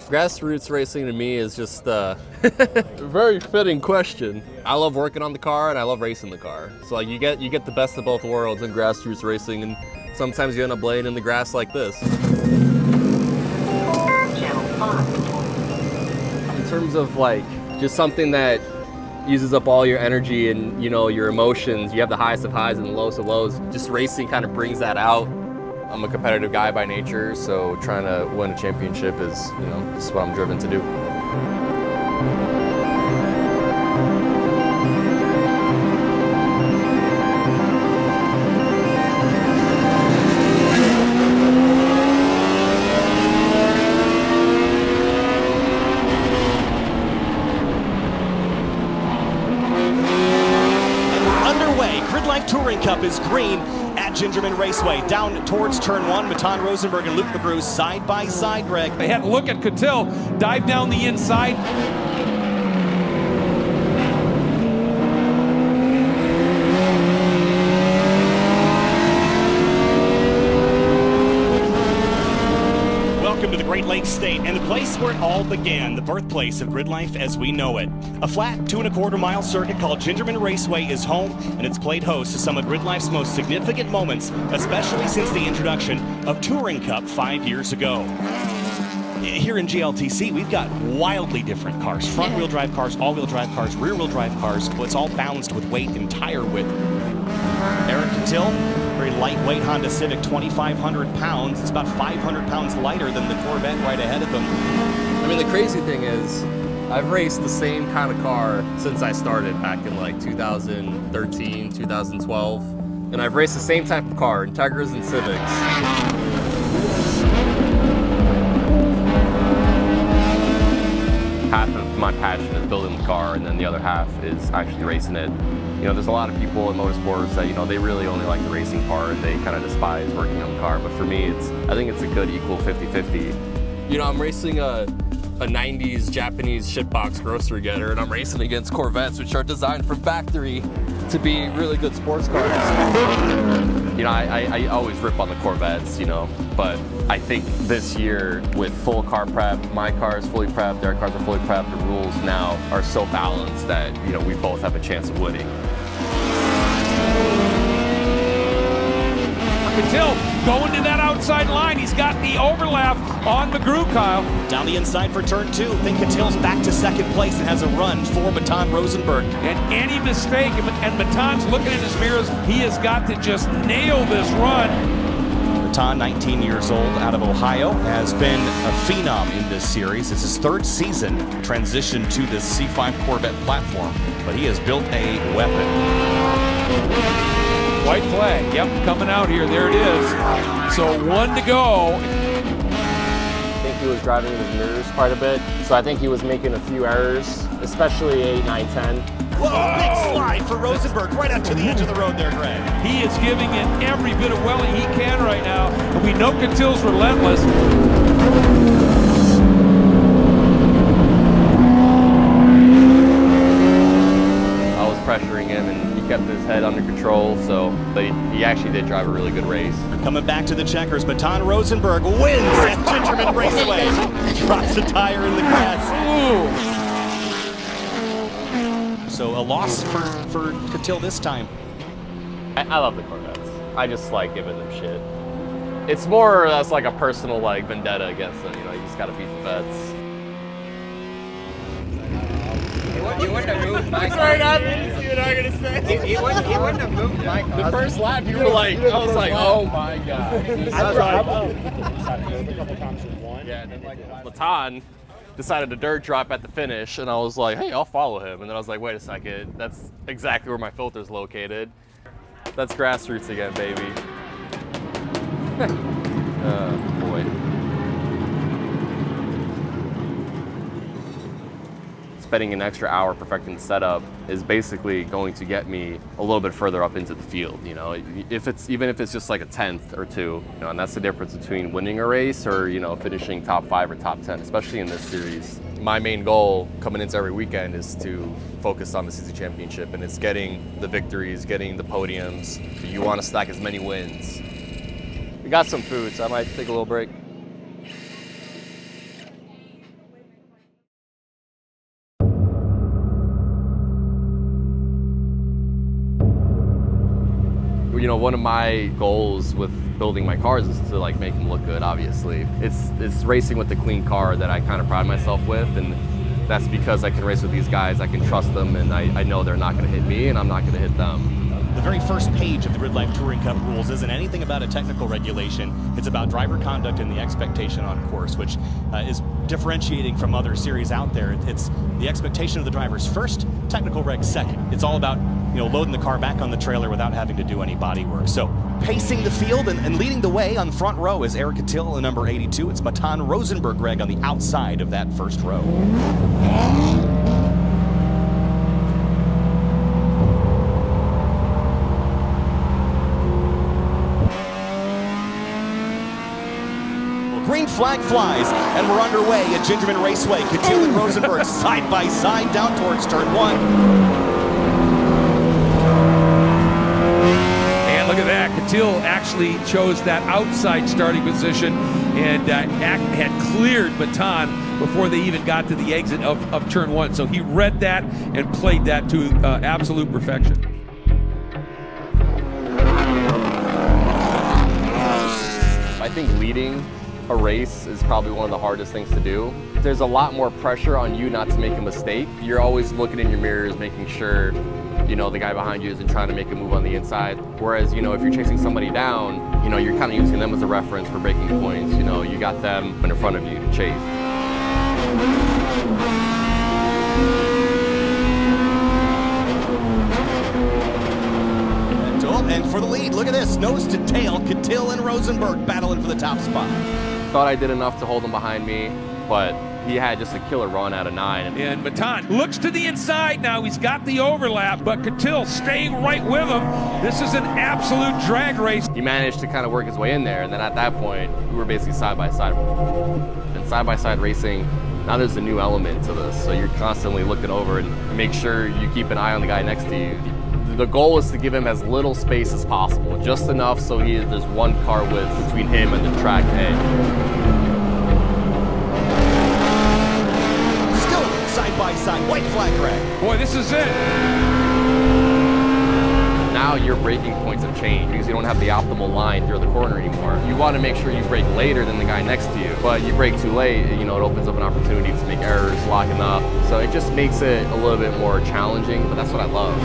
Grassroots racing to me is just a very fitting question. I love working on the car and I love racing the car. So like you get the best of both worlds in grassroots racing, and sometimes you end up laying in the grass like this. In terms of like just something that uses up all your energy and your emotions, you have the highest of highs and the lowest of lows. Just racing kind of brings that out. I'm a competitive guy by nature, so trying to win a championship is, this is what I'm driven to do. And we're underway. GRIDLIFE Touring Cup is green at Gingerman Raceway. Down towards turn one, Matan Rosenberg and Luke McGrew side by side, Greg. They had a look at Kutil, dive down the inside. Welcome to the Great Lakes State and the place where it all began, the birthplace of GRIDLIFE as we know it. A flat 2¼ mile circuit called Gingerman Raceway is home, and it's played host to some of GRIDLIFE's most significant moments, especially since the introduction of Touring Cup 5 years ago. Here in GLTC, we've got wildly different cars. Front-wheel drive cars, all-wheel drive cars, rear-wheel drive cars. Well, it's all balanced with weight and tire width. Eric Kutil, very lightweight Honda Civic, 2,500 pounds. It's about 500 pounds lighter than the Corvette right ahead of him. I mean, the crazy thing is, I've raced the same kind of car since I started back in like 2013, 2012. And I've raced the same type of car, Integras and Civics. Half of my passion is building the car, and then the other half is actually racing it. There's a lot of people in motorsports that, they really only like the racing part and they kind of despise working on the car. But for me, I think it's a good equal 50-50. I'm racing a 90s Japanese shitbox grocery getter, and I'm racing against Corvettes, which are designed from factory to be really good sports cars. I always rip on the Corvettes, but I think this year with full car prep, my car is fully prepped, their cars are fully prepped, the rules now are so balanced that, we both have a chance of winning. Kutil going to that outside line. He's got the overlap on McGrew, Kyle. Down the inside for turn two. I think Kutil's back to second place and has a run for Matan Rosenberg. And any mistake, and Matan's looking in his mirrors, he has got to just nail this run. Matan, 19 years old, out of Ohio, has been a phenom in this series. It's his third season transitioned to this C5 Corvette platform, but he has built a weapon. White flag, yep, coming out here. There it is. So 1 to go. I think he was driving in his mirrors quite a bit, so I think he was making a few errors, especially 8, 9, 10. Whoa, big slide for Rosenberg right up to the edge of the road there, Greg. He is giving it every bit of welling he can right now, but we know Kutil's relentless. I was pressuring him, and he kept his head under control, but he actually did drive a really good race. Coming back to the checkers, Matan Rosenberg wins at Gingerman Raceway. Drops a tire in the grass. Ooh. So a loss for Kutil this time. I love the Corvettes. I just like giving them shit. It's more or less like a personal vendetta against them. You just gotta beat the vets. You wouldn't have moved my car. Sorry, I didn't see what I was gonna say. He wouldn't have moved my car. The first lap, you were like, I was like, oh my god. Matan decided to dirt drop at the finish, and I was like, hey, I'll follow him. And then I was like, wait a second, that's exactly where my filter's located. That's grassroots again, baby. Oh boy. Spending an extra hour perfecting the setup is basically going to get me a little bit further up into the field. Even if it's just like a 10th or 2, and that's the difference between winning a race or finishing top 5 or top 10, especially in this series. My main goal coming into every weekend is to focus on the CC Championship, and it's getting the victories, getting the podiums. You want to stack as many wins. We got some food, so I might take a little break. You know, one of my goals with building my cars is to like make them look good, obviously. It's racing with the clean car that I kind of pride myself with, and that's because I can race with these guys, I can trust them, and I know they're not gonna hit me and I'm not gonna hit them. The very first page of the GridLife Touring Cup rules isn't anything about a technical regulation. It's about driver conduct and the expectation on course, which is differentiating from other series out there. It's the expectation of the drivers first, technical reg second. It's all about, you know, loading the car back on the trailer without having to do any body work. So pacing the field and leading the way on the front row is Eric Kutil in number 82. It's Matan Rosenberg-Reg on the outside of that first row. Green flag flies, and we're underway at Gingerman Raceway. Kutil and Rosenberg side by side down towards turn 1. And look at that, Kutil actually chose that outside starting position and had cleared Matan before they even got to the exit of turn 1. So he read that and played that to absolute perfection. I think leading a race is probably one of the hardest things to do. There's a lot more pressure on you not to make a mistake. You're always looking in your mirrors, making sure, you know, the guy behind you isn't trying to make a move on the inside. Whereas, you know, if you're chasing somebody down, you know, you're kind of using them as a reference for breaking points. You know, you got them in front of you to chase. And for the lead, look at this, nose to tail, Kutil and Rosenberg battling for the top spot. Thought I did enough to hold him behind me, but he had just a killer run out of 9. And Matan looks to the inside now. He's got the overlap, but Kutil staying right with him. This is an absolute drag race. He managed to kind of work his way in there, and then at that point, we were basically side by side. And side by side racing, now there's a new element to this, so you're constantly looking over and make sure you keep an eye on the guy next to you. The goal is to give him as little space as possible, just enough so there's one car width between him and the track edge. Still side by side, white flag red. Boy, this is it. Now your braking points have changed because you don't have the optimal line through the corner anymore. You want to make sure you brake later than the guy next to you, but you brake too late, you know, it opens up an opportunity to make errors, locking up. So it just makes it a little bit more challenging, but that's what I love.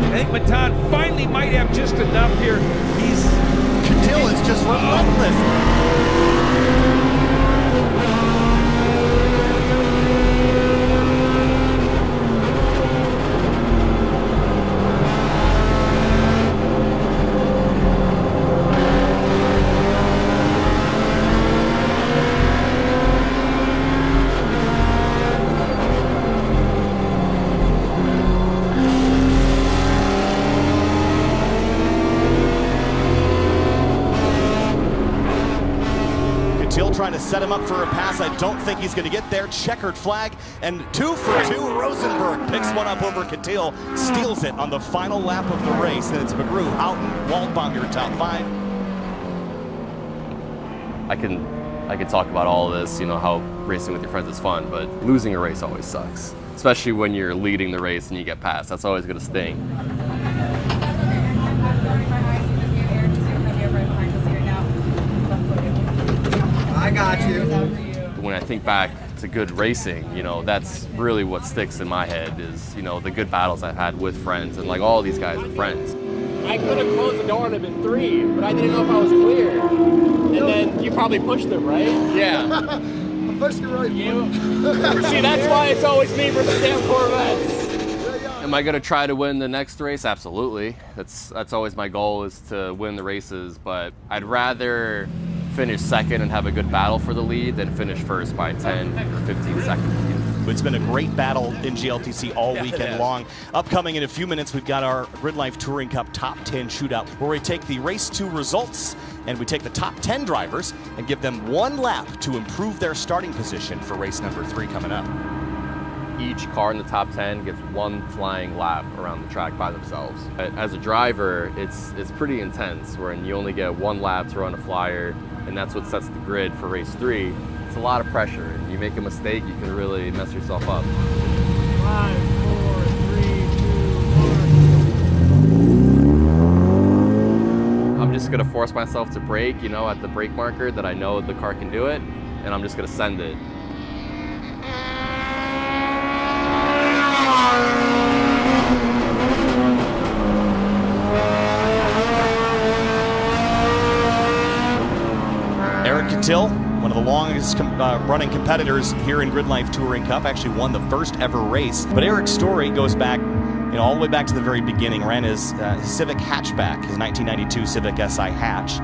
I think Matan finally might have just enough here. Kutil is just relentless. Trying to set him up for a pass. I don't think he's going to get there. Checkered flag, and 2 for 2. Rosenberg picks one up over Kutil, steals it on the final lap of the race. Then it's McGrew, Houghton, Waldbaum, your top 5. I can talk about all of this, you know, how racing with your friends is fun, but losing a race always sucks. Especially when you're leading the race and you get passed. That's always going to sting. I got you. When I think back to good racing, you know, that's really what sticks in my head is, you know, the good battles I've had with friends, and like all these guys are friends. I could have closed the door and have been 3, but I didn't know if I was clear. And then you probably pushed them, right? Yeah. I pushed you right. See, that's why it's always me versus damn Corvettes. Am I going to try to win the next race? Absolutely. That's always my goal, is to win the races, but I'd rather finish second and have a good battle for the lead than finish first by 10 or 15 seconds. It's been a great battle in GLTC all weekend long. Upcoming in a few minutes, we've got our GridLife Touring Cup Top 10 Shootout, where we take the Race 2 results and we take the top 10 drivers and give them 1 lap to improve their starting position for race number 3 coming up. Each car in the top 10 gets 1 flying lap around the track by themselves. But as a driver, it's pretty intense, wherein you only get 1 lap to run a flyer, and that's what sets the grid for race 3. It's a lot of pressure, and you make a mistake, you can really mess yourself up. 5, 4, 3, 2, gonna force myself to brake, you know, at the brake marker that I know the car can do it, and I'm just gonna send it. Eric Kutil, one of the longest running competitors here in GRIDLIFE Touring Cup, actually won the first ever race. But Eric's story goes back, all the way back to the very beginning. Ran his Civic hatchback, his 1992 Civic SI hatch.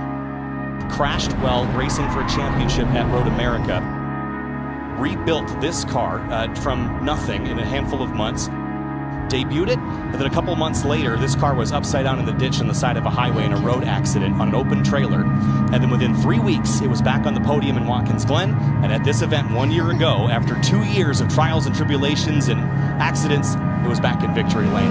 Crashed while racing for a championship at Road America. Rebuilt this car from nothing in a handful of months. Debuted it, and then a couple months later, this car was upside down in the ditch on the side of a highway in a road accident on an open trailer. And then within 3 weeks, it was back on the podium in Watkins Glen. And at this event 1 year ago, after 2 years of trials and tribulations and accidents, it was back in victory lane.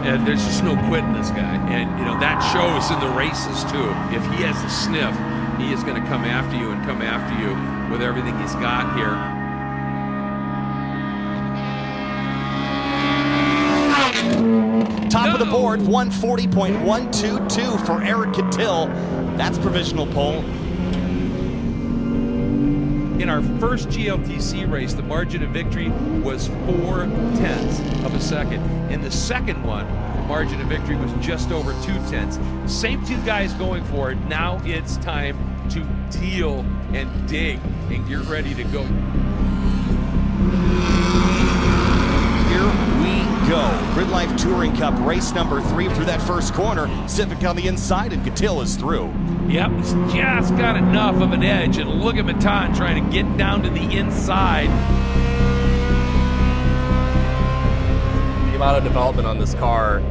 And there's just no quitting this guy. And, that shows in the races, too. If he has a sniff, he is going to come after you and come after you with everything he's got here. Top of the board, 140.122 for Eric Kutil. That's provisional pole. In our first GLTC race, the margin of victory was 0.4 of a second. In the second one, the margin of victory was just over 0.2. Same two guys going for it. Now it's time to deal and dig and get ready to go. Here we go. GRIDLIFE Touring Cup race number 3 through that first corner. Civic on the inside, and Kutil is through. Yep, he's just got enough of an edge, and look at Matan trying to get down to the inside. The amount of development on this car,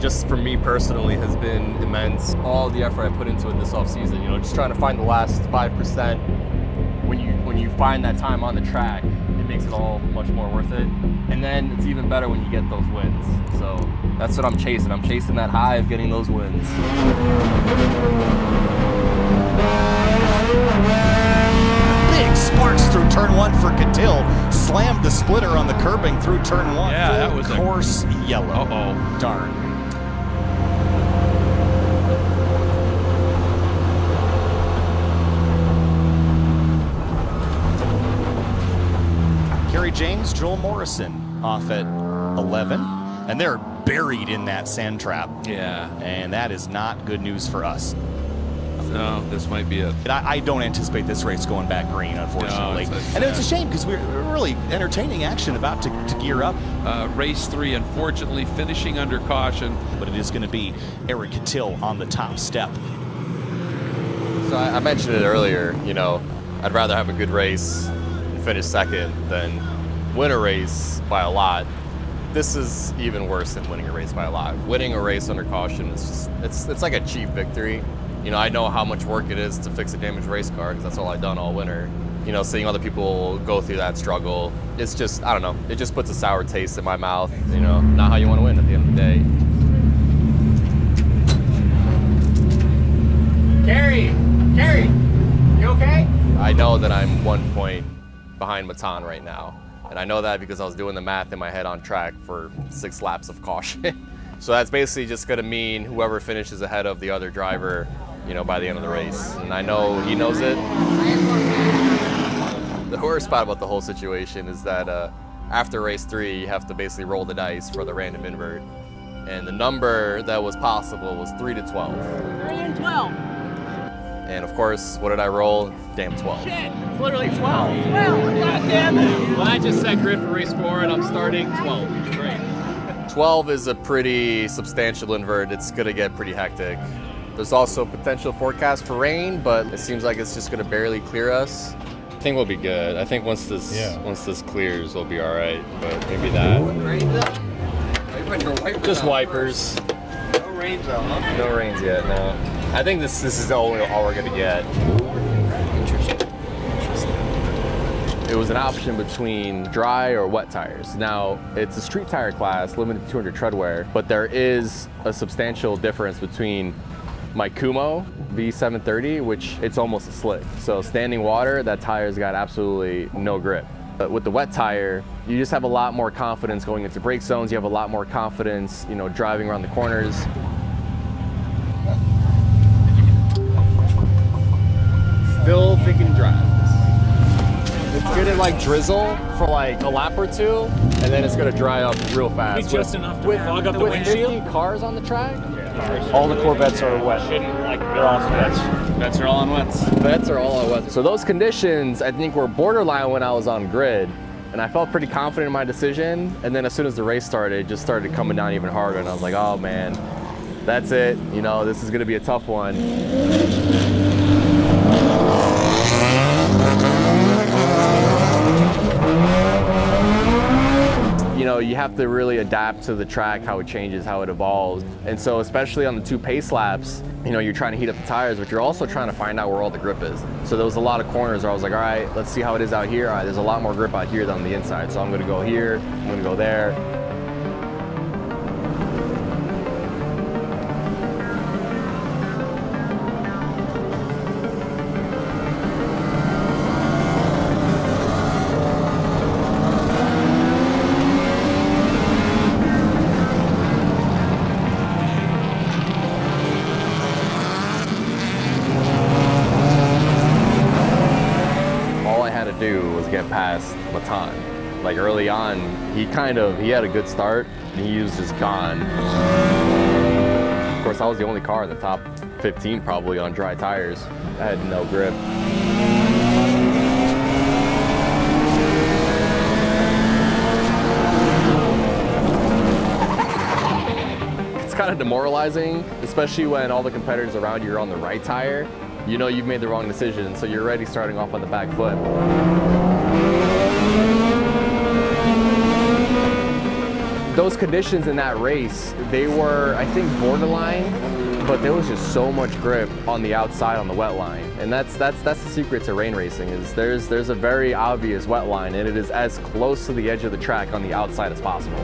just for me personally, has been immense. All the effort I put into it this offseason, just trying to find the last 5%. When you find that time on the track, it makes it all much more worth it. And then it's even better when you get those wins. So that's what I'm chasing. I'm chasing that high of getting those wins. Big sparks through turn 1 for Kutil. Slammed the splitter on the curbing through turn 1. Yeah, that was course yellow. Uh-oh. Darn. Kerry James, Joel Morrison off at 11, and they're buried in that sand trap. Yeah. And that is not good news for us. No, this might be it. And I don't anticipate this race going back green, unfortunately. No, and it's a shame because we're really entertaining action about to gear up. Race 3, unfortunately, finishing under caution. But it is going to be Eric Kutil on the top step. So I mentioned it earlier, I'd rather have a good race and finish second than win a race by a lot. This is even worse than winning a race by a lot. Winning a race under caution is just, it's like a cheap victory. I know how much work it is to fix a damaged race car because that's all I've done all winter. Seeing other people go through that struggle, it's just, I don't know, it just puts a sour taste in my mouth. Not how you want to win at the end of the day. Kerry, you okay? I know that I'm 1 point behind Matan right now. And I know that because I was doing the math in my head on track for 6 laps of caution. So that's basically just gonna mean whoever finishes ahead of the other driver, by the end of the race. And I know he knows it. The worst part about the whole situation is that after race 3, you have to basically roll the dice for the random invert. And the number that was possible was 3 to 12. 3 and 12. And of course, what did I roll? Damn 12. Shit, It's literally 12. 12, god damn it. Well, I just set grid for race 4 and I'm starting 12. Great. 12 is a pretty substantial invert. It's gonna get pretty hectic. There's also potential forecast for rain, but it seems like it's just gonna barely clear us. I think we'll be good. I think once this clears, we'll be all right. But maybe that. Just wipers. No rains though, huh? No rains yet. No. I think this is all we're gonna get. Interesting. It was an option between dry or wet tires. Now, it's a street tire class, limited to 200 tread wear, but there is a substantial difference between my Kumo V730, which it's almost a slick. So standing water, that tire's got absolutely no grip. But with the wet tire, you just have a lot more confidence going into brake zones. You have a lot more confidence, driving around the corners. Fill, thicken, dry. It's gonna like drizzle for like a lap or two, and then it's gonna dry up real fast. Just enough to fog up the with windshield. 50 cars on the track. All the Corvettes are wet. Shouldn't like they're all wets. Vets are all on wets. Vets are all on wet. So those conditions, I think, were borderline when I was on grid, and I felt pretty confident in my decision. And then as soon as the race started, it just started coming down even harder, and I was like, oh man, that's it. You know, this is gonna be a tough one. You know, you have to really adapt to the track, how it changes, how it evolves. And so especially on the 2 pace laps, you know, you're trying to heat up the tires, but you're also trying to find out where all the grip is. So there was a lot of corners where I was like, all right, let's see how it is out here. All right, there's a lot more grip out here than on the inside. So I'm gonna go here, I'm gonna go there. Do was get past Matan. Like early on, he had a good start and he was just gone. Of course, I was the only car in the top 15 probably on dry tires. I had no grip. It's kind of demoralizing, especially when all the competitors around you are on the right tire. You know you've made the wrong decision, so you're already starting off on the back foot. Those conditions in that race, they were, I think, borderline, but there was just so much grip on the outside on the wet line. And that's the secret to rain racing, is there's a very obvious wet line, and it is as close to the edge of the track on the outside as possible.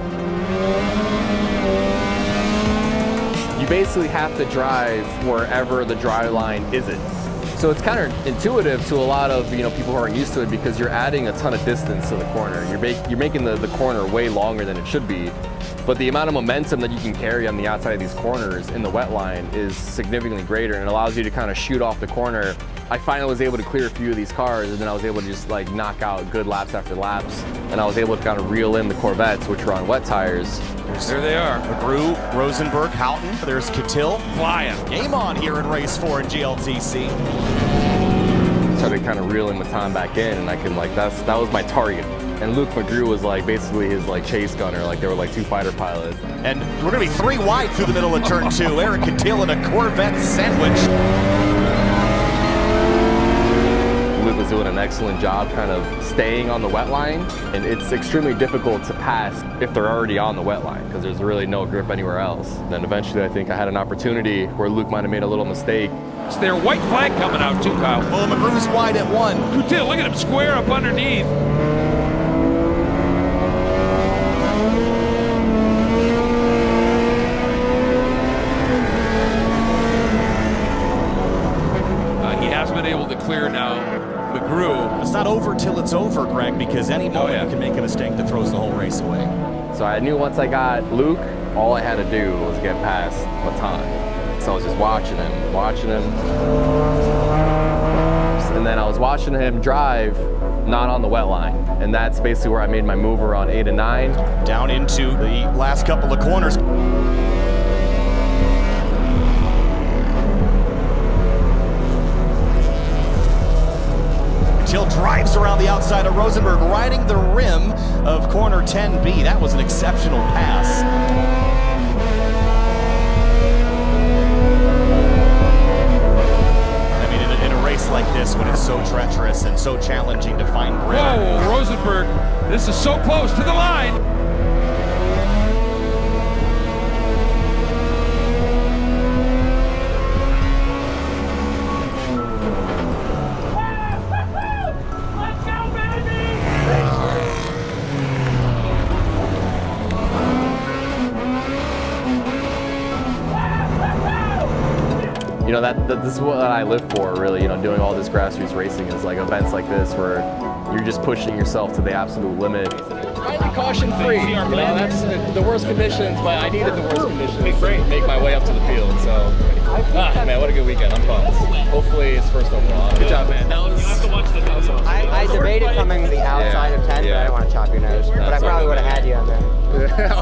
You basically have to drive wherever the dry line isn't. So it's counterintuitive to a lot of people who aren't used to it, because you're adding a ton of distance to the corner. You're making the corner way longer than it should be, but the amount of momentum that you can carry on the outside of these corners in the wet line is significantly greater, and it allows you to kind of shoot off the corner. I finally was able to clear a few of these cars, and then I was able to just like knock out good laps after laps, and I was able to kind of reel in the Corvettes, which were on wet tires. There they are. McGrew, Rosenberg, Houghton. There's Kutil. Flying. Game on here in race 4 in GLTC. Started kind of reeling Matan back in, and I can that was my target. And Luke McGrew was like basically his chase gunner, like they were like 2 fighter pilots. And we're gonna be 3 wide through the middle of turn 2. Eric Kutil in a Corvette sandwich. Luke was doing an excellent job kind of staying on the wet line, and it's extremely difficult to pass if they're already on the wet line, because there's really no grip anywhere else. Then eventually I think I had an opportunity where Luke might have made a little mistake. It's their white flag coming out too, Kyle. Well, McGrew's wide at 1. Kutil, look at him square up underneath. He has been able to clear now. McGrew. It's not over till it's over, Greg, because any moment you can make a mistake that throws the whole race away. So I knew once I got Luke, all I had to do was get past Matan. So I was just watching him. And then I was watching him drive, not on the wet line. And that's basically where I made my move around 8 and 9. Down into the last couple of corners. Kutil drives around the outside of Rosenberg, riding the rim of corner 10B. That was an exceptional pass. I mean, in a race like this, when it's so treacherous and so challenging to find grip. Whoa, Rosenberg, this is so close to the line. This is what I live for, really. Doing all this grassroots racing is like events like this where you're just pushing yourself to the absolute limit. Trying to caution free. You know, that's the worst conditions, but I needed the worst conditions to make my way up to the field. So, man, what a good weekend. I'm pumped. Hopefully it's first overall. Good job, man. That was awesome. I debated coming the outside of 10, but I didn't want to chop your nose. But I probably would have had you on there.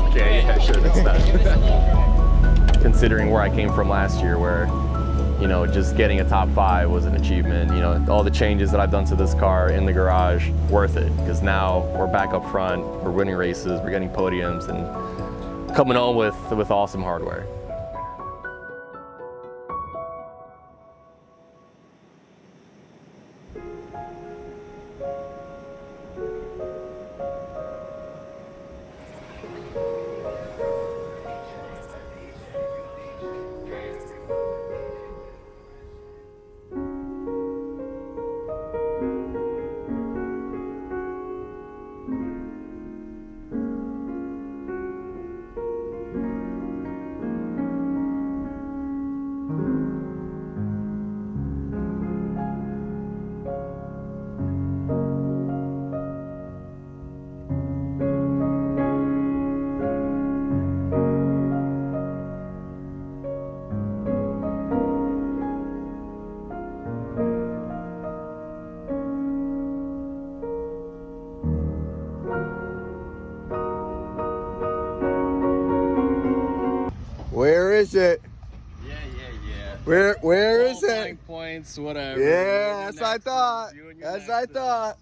Okay, yeah, sure, that's that. Considering where I came from last year, where, you know, just getting a top 5 was an achievement. You know, all the changes that I've done to this car in the garage, worth it. Because now we're back up front, we're winning races, we're getting podiums, and coming home with awesome hardware. Where is it? Yeah. Where is it? Points, whatever. Yeah, that's what I thought. That's what I thought.